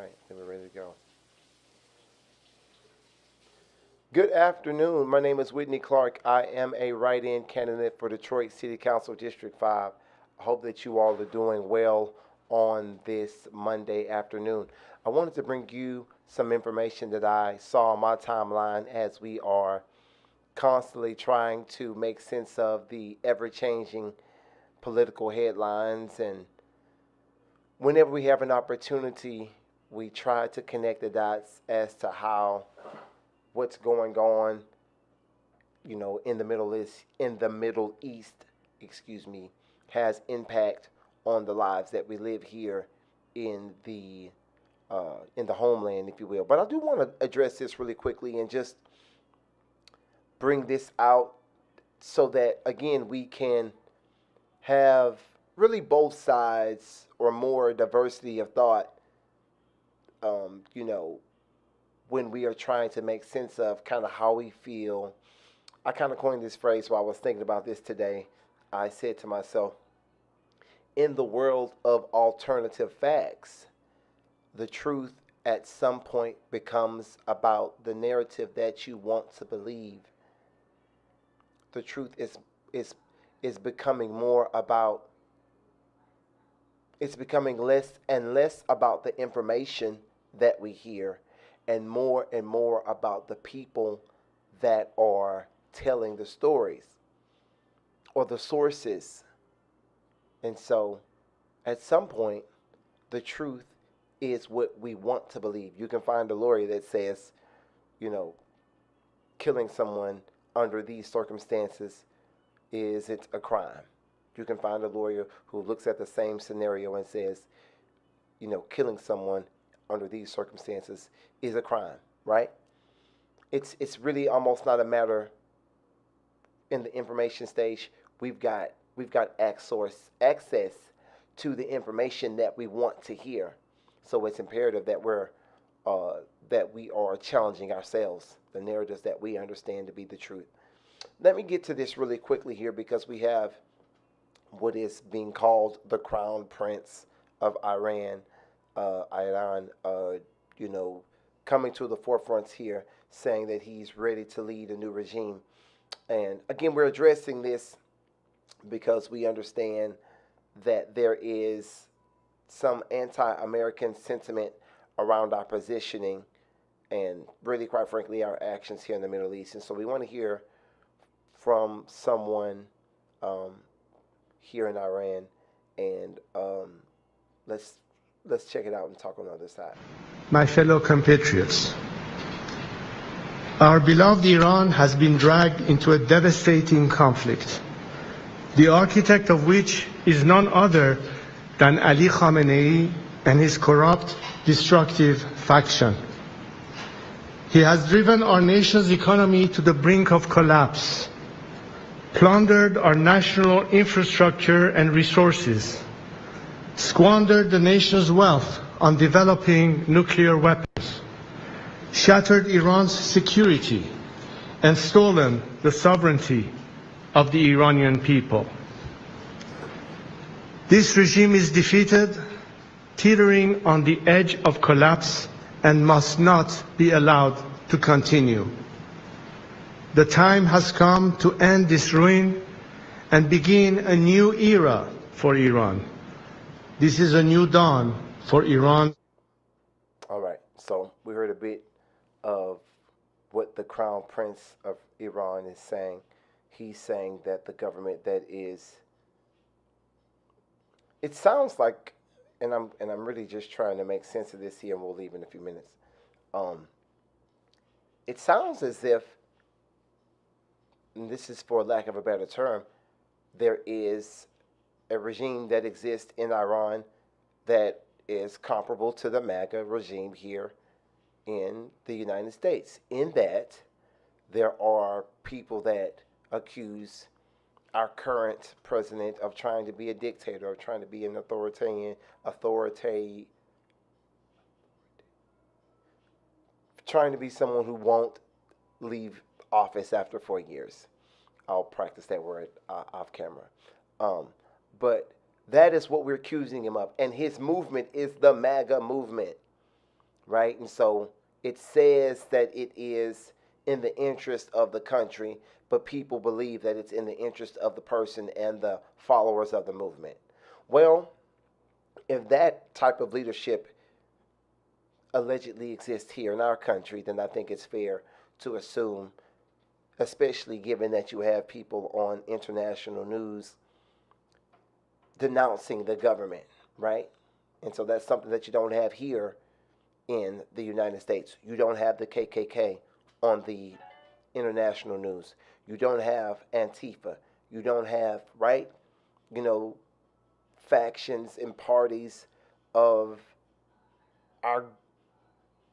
right, then we're ready to go. Good afternoon. My name is Whitney Clark. I am a write-in candidate for Detroit City Council District 5. I hope that you all are doing well on this Monday afternoon. I wanted to bring you some information that I saw on my timeline as we are constantly trying to make sense of the ever-changing political headlines, and whenever we have an opportunity, we try to connect the dots as to how what's going on, in the Middle East, excuse me, has impact on the lives that we live here in the homeland, if you will. But I do want to address this really quickly and just bring this out so that again we can have really both sides or more diversity of thought. Um, you know, when we are trying to make sense of kind of how we feel. I kind of coined this phrase while I was thinking about this today. I said to myself, in the world of alternative facts, the truth at some point becomes about the narrative that you want to believe. The truth is is becoming more about it's becoming less and less about the information that we hear and more about the people that are telling the stories or the sources. And so at some point, the truth is what we want to believe. You can find a lawyer that says, you know, killing someone under these circumstances is it a crime. You can find a lawyer who looks at the same scenario and says, killing someone under these circumstances is a crime, right? It's really almost not a matter in the information stage. We've got access to the information that we want to hear. So it's imperative that we are challenging ourselves, the narratives that we understand to be the truth. Let me get to this really quickly here because we have what is being called the Crown Prince of Iran, you know, coming to the forefronts here, saying that he's ready to lead a new regime. And again, we're addressing this because we understand that there is some anti-American sentiment around our positioning and really, quite frankly, our actions here in the Middle East. And so we want to hear from someone um, here in Iran, and let's let's check it out and talk on the other side. My fellow compatriots, our beloved Iran has been dragged into a devastating conflict, the architect of which is none other than Ali Khamenei and his corrupt, destructive faction. He has driven our nation's economy to the brink of collapse, plundered our national infrastructure and resources, squandered the nation's wealth on developing nuclear weapons, shattered Iran's security, and stolen the sovereignty of the Iranian people. This regime is defeated, teetering on the edge of collapse, and must not be allowed to continue. The time has come to end this ruin and begin a new era for Iran. This is a new dawn for Iran. All right, so we heard a bit of what the Crown Prince of Iran is saying. He's saying that the government that is, it sounds like, and I'm really just trying to make sense of this here, and we'll leave in a few minutes. Um, it sounds as if, and this is for lack of a better term, there is a regime that exists in Iran that is comparable to the MAGA regime here in the United States, in that there are people that accuse our current president of trying to be a dictator, of trying to be an authority, trying to be someone who won't leave office after 4 years. I'll practice that word off camera. Um, but that is what we're accusing him of. And his movement is the MAGA movement. right? And so it says that it is in the interest of the country, but people believe that it's in the interest of the person and the followers of the movement. Well, if that type of leadership allegedly exists here in our country, then I think it's fair to assume, especially given that you have people on international news denouncing the government, right? And so that's something that you don't have here in the United States. You don't have the KKK on the international news. You don't have Antifa. You don't have, right? You know, factions and parties of our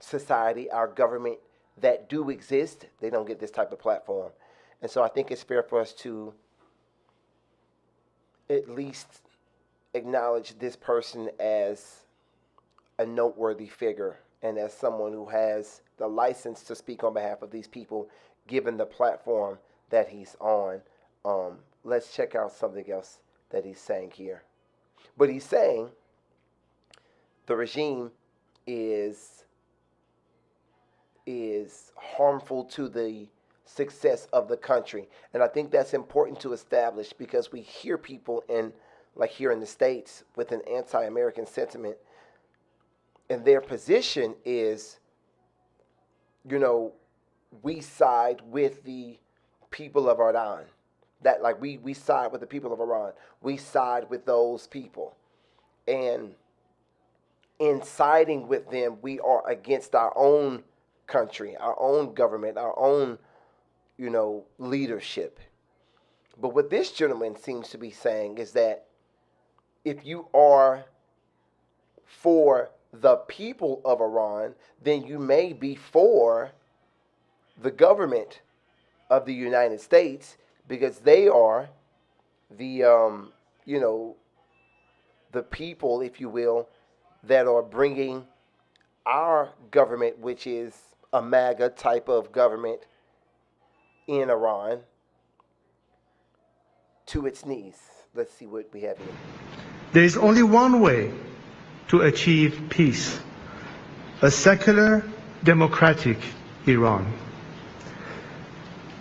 society, our government that do exist. They don't get this type of platform. And so I think it's fair for us to at least acknowledge this person as a noteworthy figure and as someone who has the license to speak on behalf of these people given the platform that he's on. Let's check out something else that he's saying here. But he's saying the regime is harmful to the success of the country. And I think that's important to establish because we hear people in, like here in the States, with an anti-American sentiment, and their position is, you know, we side with the people of Iran. That like we side with the people of Iran. We side with those people. And in siding with them, we are against our own country, our own government, our own, you know, leadership. But what this gentleman seems to be saying is that if you are for the people of Iran, then you may be for the government of the United States because they are the, you know, the people, if you will, that are bringing our government, which is a MAGA type of government in Iran, to its knees. Let's see what we have here. There is only one way to achieve peace: a secular, democratic Iran.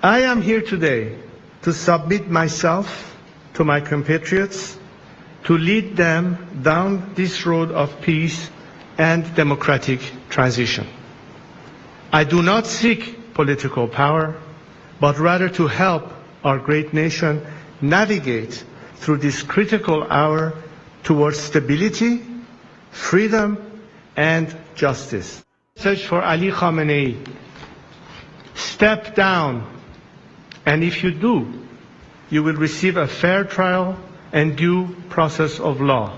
I am here today to submit myself to my compatriots to lead them down this road of peace and democratic transition. I do not seek political power, but rather to help our great nation navigate through this critical hour towards stability, freedom, and justice. Message for Ali Khamenei: step down, and if you do, you will receive a fair trial and due process of law,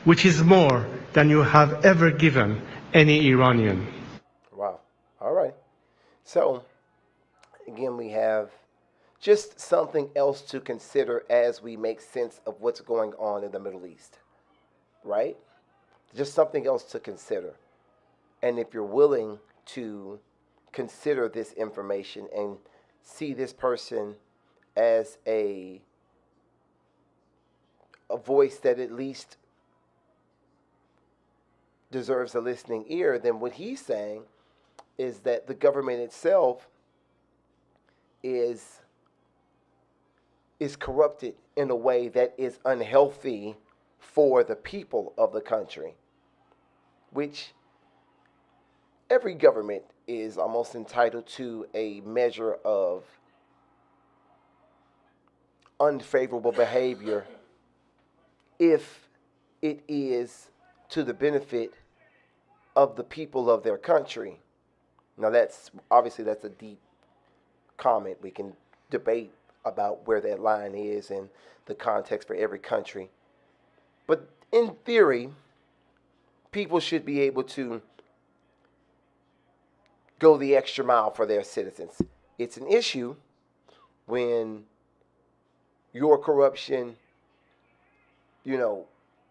which is more than you have ever given any Iranian. Wow. All right. So, again, we have just something else to consider as we make sense of what's going on in the Middle East, right? Just something else to consider. And if you're willing to consider this information and see this person as a voice that at least deserves a listening ear, then what he's saying is that the government itself is corrupted in a way that is unhealthy for the people of the country, which every government is almost entitled to a measure of unfavorable behavior if it is to the benefit of the people of their country. Now that's a deep comment. We can debate about where that line is and the context for every country. But in theory, people should be able to go the extra mile for their citizens. It's an issue when your corruption,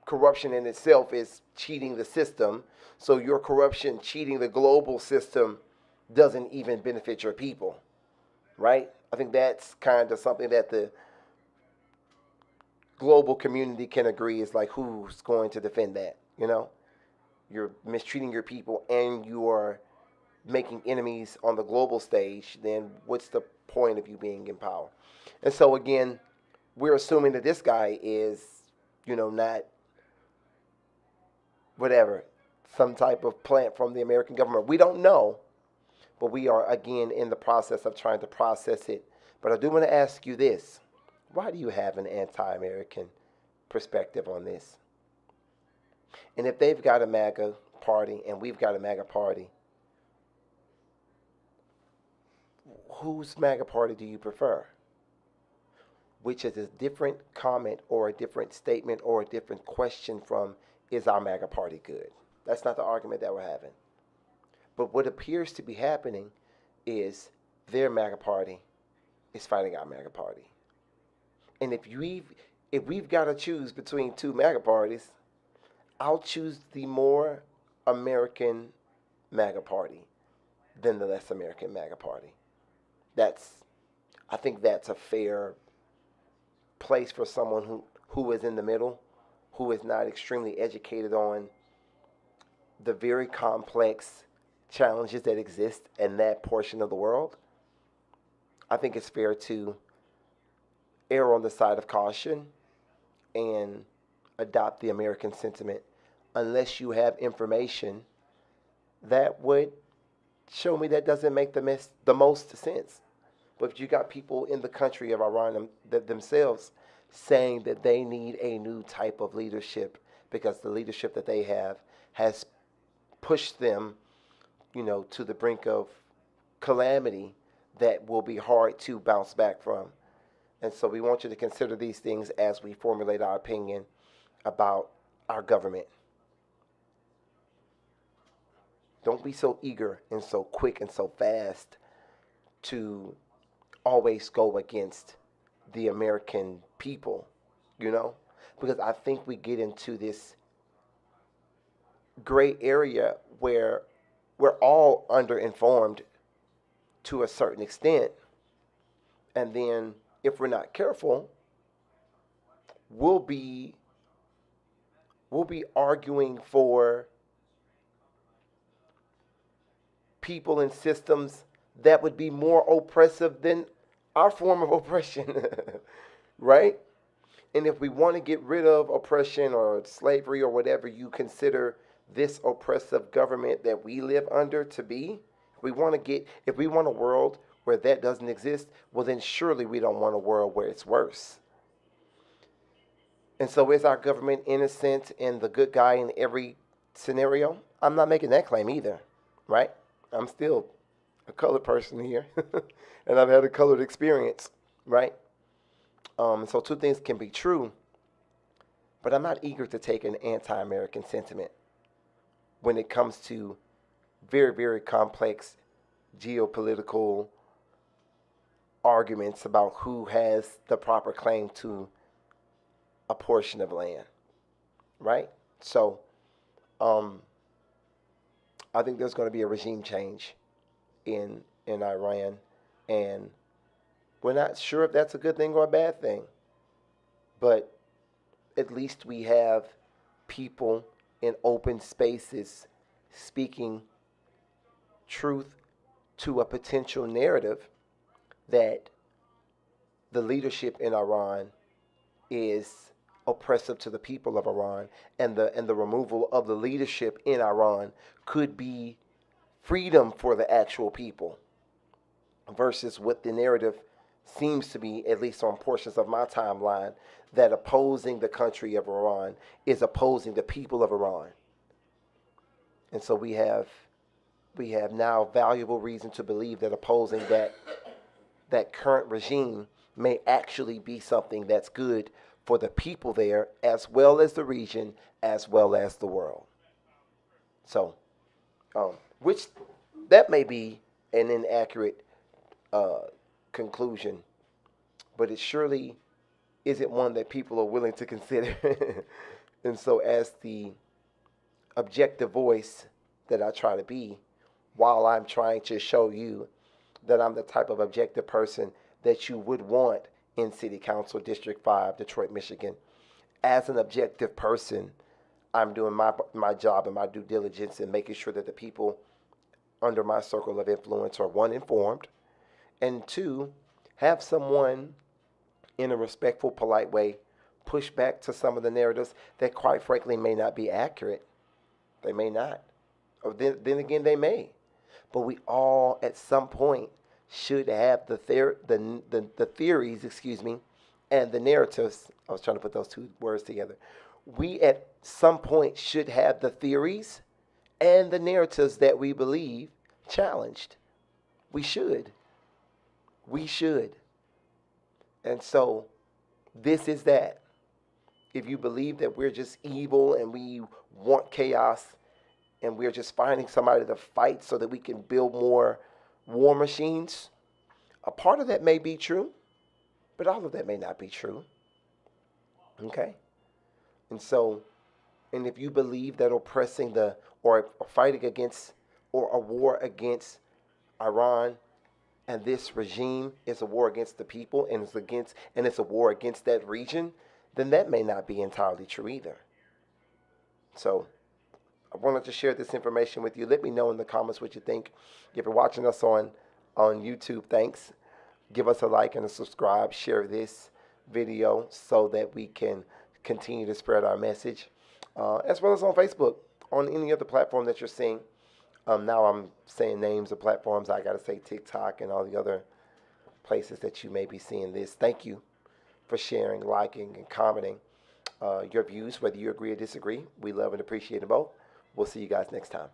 corruption in itself is cheating the system. So your corruption cheating the global system doesn't even benefit your people, right? I think that's kind of something that the global community can agree is like, who's going to defend that, you're mistreating your people, and you are making enemies on the global stage, then what's the point of you being in power? And so again, we're assuming that this guy is, not whatever, some type of plant from the American government. We don't know, but we are again in the process of trying to process it. But I do want to ask you this: why do you have an anti-American perspective on this? And if they've got a MAGA party and we've got a MAGA party, whose MAGA party do you prefer? Which is a different comment or a different statement or a different question from, is our MAGA party good? That's not the argument that we're having. But what appears to be happening is their MAGA party is fighting our MAGA party. And if we've got to choose between two MAGA parties, I'll choose the more American MAGA party than the less American MAGA party. I think that's a fair place for someone who is in the middle, who is not extremely educated on the very complex challenges that exist in that portion of the world. I think it's fair to err on the side of caution and adopt the American sentiment unless you have information that would show me that doesn't make the most sense. But if you got people in the country of Iran themselves saying that they need a new type of leadership because the leadership that they have has pushed them, to the brink of calamity that will be hard to bounce back from. And so we want you to consider these things as we formulate our opinion about our government. Don't be so eager and so quick and so fast to always go against the American people, because I think we get into this gray area where we're all underinformed to a certain extent, and then if we're not careful, we'll be arguing for people and systems that would be more oppressive than our form of oppression, right? And if we want to get rid of oppression or slavery or whatever you consider this oppressive government that we live under to be, if we want a world where that doesn't exist, well then surely we don't want a world where it's worse. And so is our government innocent and the good guy in every scenario? I'm not making that claim either, right? I'm still a colored person here, and I've had a colored experience, right? So two things can be true, but I'm not eager to take an anti-American sentiment when it comes to very, very complex geopolitical arguments about who has the proper claim to a portion of land, right? So I think there's going to be a regime change in Iran, and we're not sure if that's a good thing or a bad thing, but at least we have people in open spaces speaking truth to a potential narrative that the leadership in Iran is oppressive to the people of Iran, and the removal of the leadership in Iran could be freedom for the actual people, versus what the narrative seems to be, at least on portions of my timeline, that opposing the country of Iran is opposing the people of Iran. And so we have now valuable reason to believe that opposing that current regime may actually be something that's good for the people there, as well as the region, as well as the world. So, which that may be an inaccurate conclusion, but it surely isn't one that people are willing to consider. And so, as the objective voice that I try to be, while I'm trying to show you that I'm the type of objective person that you would want in City Council District 5, Detroit, Michigan, as an objective person, I'm doing my job and my due diligence and making sure that the people under my circle of influence are, one, informed, and two, have someone in a respectful, polite way push back to some of the narratives that, quite frankly, may not be accurate. They may not. Or then again, they may. But we all, at some point, should have the theories, and the narratives. I was trying to put those two words together. We, at some point, should have the theories and the narratives that we believe challenged. We should. We should. And so, this is that. If you believe that we're just evil and we want chaos and we're just finding somebody to fight so that we can build more war machines, a part of that may be true, but all of that may not be true. Okay? And so, and if you believe that oppressing or fighting against, or a war against Iran and this regime is a war against the people and it's a war against that region, then that may not be entirely true either. So I wanted to share this information with you. Let me know in the comments what you think. If you're watching us on YouTube, thanks. Give us a like and a subscribe. Share this video so that we can continue to spread our message, as well as on Facebook, on any other platform that you're seeing. Now I'm saying names of platforms. I got to say TikTok and all the other places that you may be seeing this. Thank you for sharing, liking, and commenting your views, whether you agree or disagree. We love and appreciate them both. We'll see you guys next time.